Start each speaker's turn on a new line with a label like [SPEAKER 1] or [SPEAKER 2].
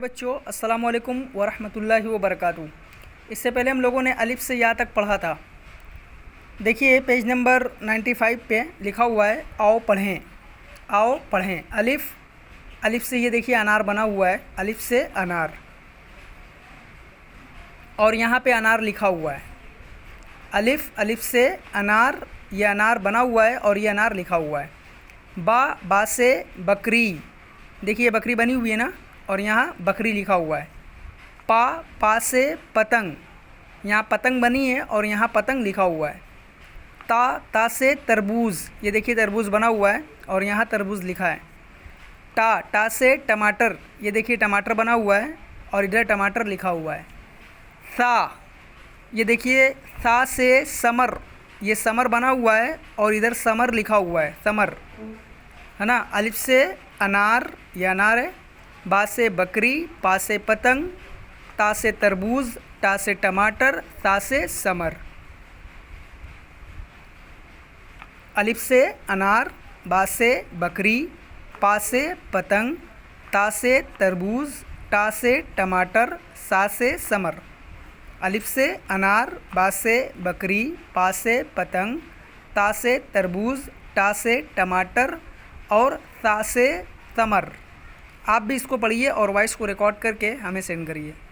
[SPEAKER 1] बच्चों अस्सलाम वालेकुम वरहमतुल्लाहि वबरकातुहू। इससे पहले हम लोगों ने अलिफ से या तक पढ़ा था। देखिए पेज नंबर 95 पे लिखा हुआ है आओ पढ़ें, आओ पढ़ें। अलिफ, अलिफ से ये देखिए अनार बना हुआ है, अलिफ से अनार, और यहाँ पे अनार लिखा हुआ है। अलिफ, अलिफ से अनार, ये अनार बना हुआ है और ये अनार लिखा हुआ है। बा, बा से बकरी, देखिए बकरी बनी हुई है ना, और यहाँ बकरी लिखा हुआ है। पा, पा से पतंग, यहाँ पतंग बनी है और यहाँ पतंग लिखा हुआ है। ता, ता से तरबूज, ये देखिए तरबूज बना हुआ है और यहाँ तरबूज लिखा है। टा, टा से टमाटर, ये देखिए टमाटर बना हुआ है और इधर टमाटर लिखा हुआ है। सा, ये देखिए सा से समर, ये समर बना हुआ है और इधर समर लिखा हुआ है, समर है ना। अलिफ से अनार, ये अनार है। बा से बकरी, पा से पतंग, ता से तरबूज, टा से टमाटर, ता से समर। अलिफ से अनार, बा से बकरी, पा से पतंग, ता से तरबूज, टा से टमाटर, सा से समर। अलिफ से अनार, बा से बकरी, पा से पतंग, ता से तरबूज, टा से टमाटर और सा से समर। आप भी इसको पढ़िए और वॉइस को रिकॉर्ड करके हमें सेंड करिए।